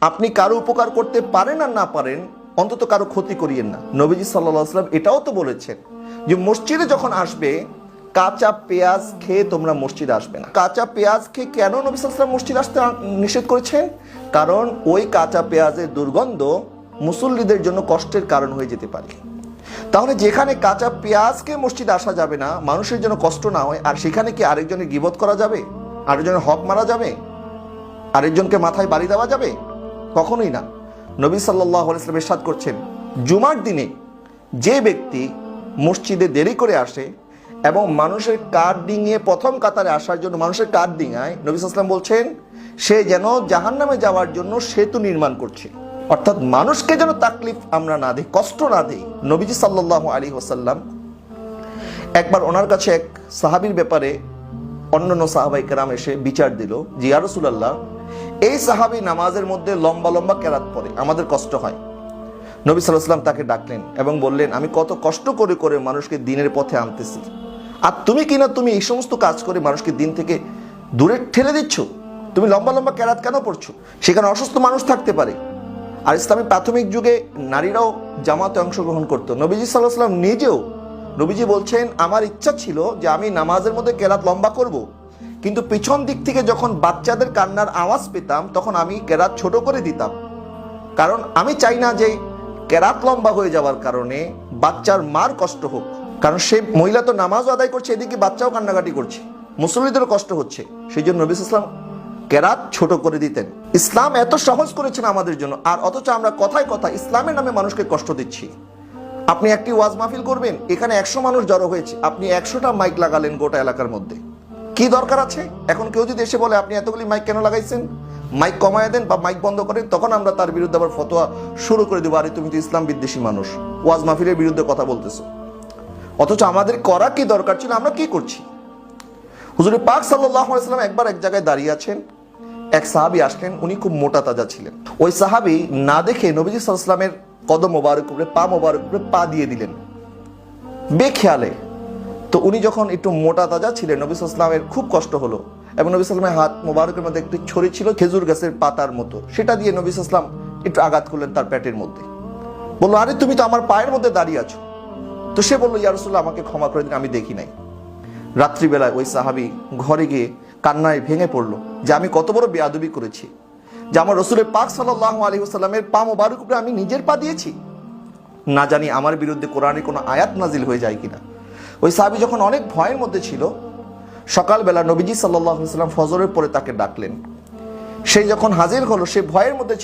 আপনি কারো উপকার করতে পারেন আর না পারেন, অন্তত কারো ক্ষতি করিয়েন না। নবীজি সাল্লাল্লাহু আলাইহি ওয়াসাল্লাম এটাও তো বলেছেন যে মসজিদে যখন আসবে কাঁচা পেঁয়াজ খেয়ে তোমরা মসজিদে আসবে না। কাঁচা পেঁয়াজ খেয়ে কেন নবী সাল্লাল্লাহু আলাইহি ওয়াসাল্লাম মসজিদে আসতে নিষেধ করেছেন? কারণ ওই কাঁচা পেঁয়াজের দুর্গন্ধ মুসল্লিদের জন্য কষ্টের কারণ হয়ে যেতে পারে। তাহলে যেখানে কাঁচা পেঁয়াজকে মসজিদে আসা যাবে না, মানুষের জন্য কষ্ট না হয়, আর সেখানে কি আরেকজনের গীবত করা যাবে? আরেকজনের হক মারা যাবে? আরেকজনকে মাথায় বাড়ি দেওয়া যাবে? কখনোই না। নবী সাল্লাল্লাহু আলাইহি ওয়াসাল্লাম ইরশাদ করছেন, জুমার দিনে যে ব্যক্তি মসজিদে দেরি করে আসে এবং মানুষের কাঠ ডিঙিয়ে প্রথম কাতারে আসার জন্য মানুষের কাঠ ডিঙায়, নবী সাল্লাল্লাহু আলাইহি ওয়াসাল্লাম বলছেন সে যেন জাহান্নামে যাওয়ার জন্য সেতু নির্মাণ করছে। অর্থাৎ মানুষকে যেন তাকলিফ আমরা না দিই, কষ্ট না দিই। নবীজি সাল্লাল্লাহু আলাইহি ওয়াসাল্লাম একবার ওনার কাছে এক সাহাবীর ব্যাপারে অন্যান্য সাহাবায়ে কেরাম এসে বিচার দিল যে ইয়া রাসূলুল্লাহ, এই সাহাবী নামাজের মধ্যে লম্বা লম্বা কেরাত পড়ে, আমাদের কষ্ট হয়। নবী সাল্লাল্লাহু আলাইহি ওয়াসাল্লাম তাকে ডাকলেন এবং বললেন, আমি কত কষ্ট করে করে মানুষকে দিনের পথে আনতেছি, আর তুমি কিনা তুমি এই সমস্ত কাজ করে মানুষকে দিন থেকে দূরে ঠেলে দিচ্ছ। তুমি লম্বা লম্বা কেরাত কেন পড়ছো? সেখানে অসুস্থ মানুষ থাকতে পারে। আর ইসলামের প্রাথমিক যুগে নারীরাও জামাতে অংশগ্রহণ করতো। নবীজি সাল্লাল্লাহু আলাইহি ওয়াসাল্লাম নিজেও, নবীজি বলছেন, আমার ইচ্ছা ছিল যে আমি নামাজের মধ্যে কেরাত লম্বা করব, কিন্তু পিছন দিক থেকে যখন বাচ্চাদের কান্নার আওয়াজ পেতাম তখন আমি কেরাত ছোট করে দিতাম, কারণ আমি চাই না যে কেরাত লম্বা হয়ে যাওয়ার কারণে বাচ্চার মার কষ্ট হোক। কারণ সে মহিলা তো নামাজও আদায় করছে, এদিকে বাচ্চাও কান্নাকাটি করছে, মুসল্লিদেরও কষ্ট হচ্ছে। সেই জন্য নবী সাল্লাল্লাহু আলাইহি ওয়াসাল্লাম কেরাত ছোট করে দিতেন। ইসলাম এত সহজ করেছেন আমাদের জন্য, আর অথচ আমরা কথায় কথায় ইসলামের নামে মানুষকে কষ্ট দিচ্ছি। আপনি একটি ওয়াজ মাহফিল করবেন, এখানে 100 মানুষ জড়ো হয়েছে, আপনি 100টা মাইক লাগালেন গোটা এলাকার মধ্যে, কি দরকার আছে? এখন কেউ যদি এসে বলে আপনি এতগুলি মাইক কেন লাগাইছেন, মাইক কমায় দেন বা মাইক বন্ধ করেন, তখন আমরা তার বিরুদ্ধে আবার ফতোয়া শুরু করে দেবো, আরে তুমি তো ইসলাম বিদ্বেষী মানুষ, ওয়াজ মাহফিলের বিরুদ্ধে কথা বলতেছো। অথচ আমাদের করা কি দরকার ছিল, আমরা কি করছি? হুজুর পাক সাল্লাল্লাহু আলাইহি ওয়াসাল্লাম একবার এক জায়গায় দাঁড়িয়ে আছেন, এক সাহাবী আসলেন, উনি খুব মোটা তাজা ছিলেন। ওই সাহাবী না দেখে নবীজি সাল্লাল্লাহু আলাইহি ওয়াসাল্লামের কদম মোবারক উপরে পা মোবারক উপরে পা দিয়ে দিলেন বেখেয়ালে। তো উনি যখন একটু মোটা তাজা ছিলেন, নবী সাল্লাল্লাহু আলাইহি ওয়াসাল্লামের খুব কষ্ট হলো, এবং নবী সাল্লাল্লাহু আলাইহি ওয়াসাল্লামের হাত মোবারকের মধ্যে একটি ছড়ি ছিল খেজুর গাছের পাতার মতো, সেটা দিয়ে নবী সাল্লাল্লাহু আলাইহি ওয়াসাল্লাম একটু আঘাত করলেন তার পেটের মধ্যে। বললো, আরে তুমি তো আমার পায়ের মধ্যে দাঁড়িয়ে আছো। তো সে বললো, ইয়া রাসূলুল্লাহ, আমাকে ক্ষমা করে দিন, আমি দেখি নাই। রাত্রিবেলায় ওই সাহাবী ঘরে গিয়ে কান্নায় ভেঙে পড়লো যে আমি কত বড় বেয়াদবি করেছি, যে আমার রাসূলের পাক সাল্লাল্লাহু আলাইহি ওয়াসাল্লামের পা মোবারক উপরে আমি নিজের পা দিয়েছি। না জানি আমার বিরুদ্ধে কোরআনের কোনো আয়াত নাজিল হয়ে যায় কিনা। ওই সাহাবী যখন অনেক ভয়ের মধ্যে ছিল, সকালবেলা নবীজি সাল্লাল্লাহু আলাইহি ওয়াসাল্লাম ফজরের পরে তাকে ডাকলেন। সেই যখন হাজির হলো, সে ভয়ের মধ্যে ছিল।